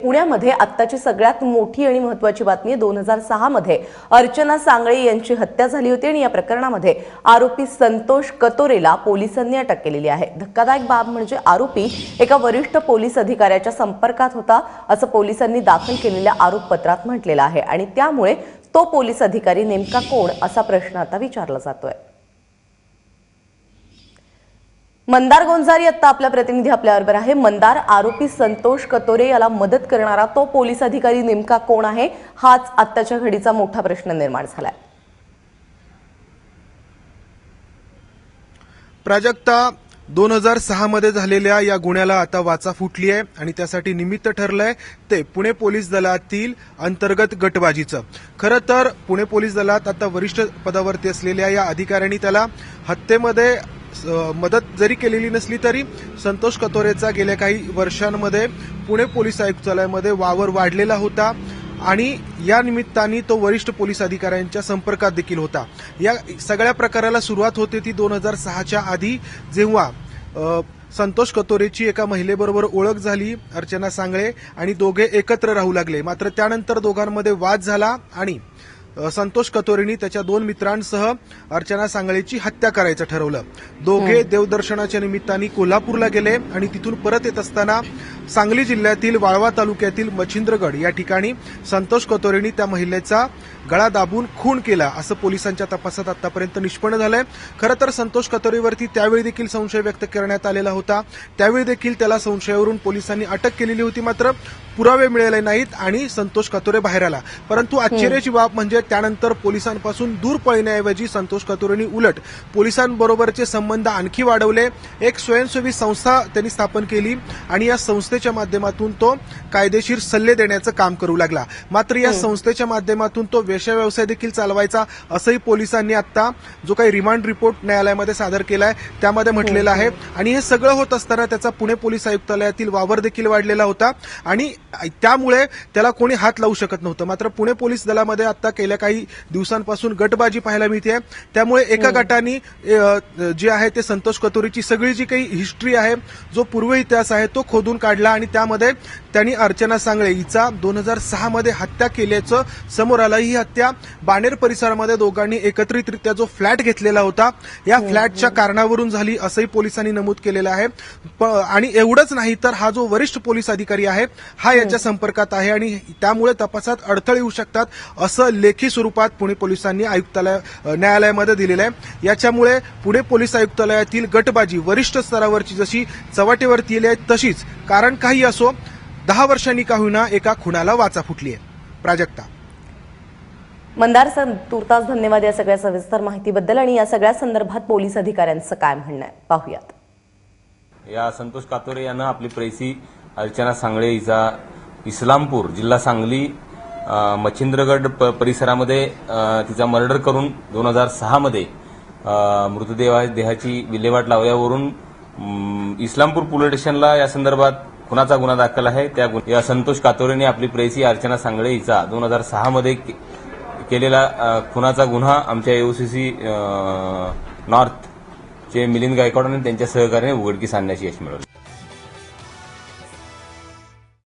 पुण्यामध्ये आत्ताची सगळ्यात मोठी आणि महत्त्वाची बातमी आहे। 2006 मध्ये अर्चना सांगळे यांची हत्या झाली होती आणि या प्रकरणामध्ये आरोपी संतोष कतोरेला पोलिसांनी अटक केलेली आहे। धक्कादायक बाब म्हणजे आरोपी एका वरिष्ठ पोलीस अधिकाऱ्याच्या संपर्कात होता असं पोलिसांनी दाखल केलेल्या आरोपपत्रात म्हटलेलं आहे आणि त्यामुळे तो पोलीस अधिकारी नेमका कोण असा प्रश्न आता विचारला जातोय। मंदार गोंजारी आता आपला प्रतिनिधी आपल्याबरोबर आहे। मंदार, आरोपी संतोष कतोरे याला मदत करणारा तो पोलीस अधिकारी नेमका कोण आहे, हाच आत्ताच्या घडीचा मोठा प्रश्न निर्माण झालाय। प्राजक्ता, 2006 मध्ये झालेल्या या गुन्ह्याला आता वाचा फुटली आहे आणि त्यासाठी निमित्त ठरलंय ते पुणे पोलीस दलातील अंतर्गत गटबाजीचं। खरं तर पुणे पोलीस दलात आता वरिष्ठ पदावरती असलेल्या या अधिकाऱ्यांनी त्याला हत्येमध्ये मदत जरी केलेली नसली तरी संतोष कतोरेचा गेल्या काही वर्षांमध्ये पुणे पोलीस आयुक्तालयामध्ये वावर वाढलेला होता आणि या निमित्ताने तो वरिष्ठ पोलीस अधिकाऱ्यांच्या संपर्कात देखील होता। या सगळ्या प्रकाराला सुरुवात होते ती 2006च्या आधी, जेव्हा संतोष कतोरेची एका महिलेबरोबर ओळख झाली, अर्चना सांगळे, आणि दोघे एकत्र राहू लागले। मात्र त्यानंतर दोघांमध्ये वाद झाला आणि संतोष कतोरेंनी त्याच्या 2 मित्रांसह अर्चना सांगळेची हत्या करायचं ठरवलं। दोघे देवदर्शनाच्या निमित्ताने कोल्हापूरला गेले आणि तिथून परत येत असताना सांगली जिल्ह्यातील वाळवा तालुक्यातील मच्छिंद्रगड या ठिकाणी संतोष कतोरेंनी त्या महिलेचा गळा दाबून खून केला असं पोलिसांच्या तपासात आतापर्यंत निष्पन्न झालंय। खरं तर संतोष कतोरेवरती त्यावेळी देखील संशय व्यक्त करण्यात आलेला होता, त्यावेळी देखील त्याला संशयावरून पोलिसांनी अटक केलेली होती, मात्र पुरावे मिळाले नाहीत आणि संतोष कतोरे बाहेर आला। परंतु आश्चर्याची बाब म्हणजे त्यानंतर पोलिसांपासून दूर पळण्याऐवजी संतोष कतोरेंनी उलट पोलिसांबरोबरचे संबंध आणखी वाढवले। एक स्वयंसेवी संस्था त्यांनी स्थापन केली आणि या संस्थेच्या माध्यमातून तो कायदेशीर सल्ले देण्याचं काम करू लागला। मात्र या संस्थेच्या माध्यमातून तो वेश्या व्यवसाय देखील चालवायचा असंही पोलिसांनी आता जो काही रिमांड रिपोर्ट न्यायालयामध्ये सादर केलाय त्यामध्ये म्हटलेलं आहे। आणि हे सगळं होत असताना त्याचा पुणे पोलीस आयुक्तालयातील वावर देखील वाढलेला होता आणि त्यामुळे त्याला कोणी हात लावू शकत नव्हतं। मात्र पुणे पोलीस दलामध्ये आता गेल्या काही दिवसांपासून गटबाजी पाहायला मिळते, त्यामुळे एका गटाने जे आहे ते संतोष कतोरेची सगळी जी काही हिस्ट्री आहे, जो पूर्व इतिहास आहे तो खोदून काढला आणि त्यामध्ये त्यांनी अर्चना सांगळे हिचा 2006 मध्ये हत्या केल्याचं समोर आलं। ही हत्या बाणेर परिसरामध्ये दोघांनी एकत्रितरित्या जो फ्लॅट घेतलेला होता या फ्लॅटच्या कारणावरून झाली असंही पोलिसांनी नमूद केलेलं आहे। आणि एवढंच नाही तर हा जो वरिष्ठ पोलीस अधिकारी आहे हा याच्या संपर्कात आहे आणि त्यामुळे तपासात अडथळे येऊ शकतात असं लेखी स्वरूपात पुणे पोलिसांनी न्यायालयामध्ये दिलेलं आहे। याच्यामुळे पुणे पोलीस आयुक्तालयातील गटबाजी वरिष्ठ स्तरावरची जशी चव्हाट्यावरती येली आहे तशीच कारण काही असो 10 वर्षांनी का होईना एका खुनाला वाचा फुटली आहे। प्राजक्ता, मंदार सर, तुर्तास धन्यवाद या सगळ्या सविस्तर माहितीबद्दल आणि या सगळ्या संदर्भात पोलीस अधिकाऱ्यांचं काय म्हणणं आहे पाहूयात। या संतोष कातोरे यानं आपली प्रेयसी अर्चना सांगळे हिचा इस्लामपूर जिल्हा सांगली मच्छिंद्रगड परिसरामध्ये तिचा मर्डर करून 2006 मध्ये मृतदेहाची विल्हेवाट लावल्यावरून इस्लामपूर पोलीस स्टेशनला या संदर्भात खुनाचा गुन्हा दाखल आहे। या संतोष कातोरेने आपली प्रेयसी अर्चना सांगळे हिचा 2006 मध्ये केलेला खुनाचा गुन्हा आमच्या एओसीसी नॉर्थ चे मिलिंद गायकवाड आणि त्यांच्या सहकार्याने उघडकीस आणण्याची यश मिळवलं।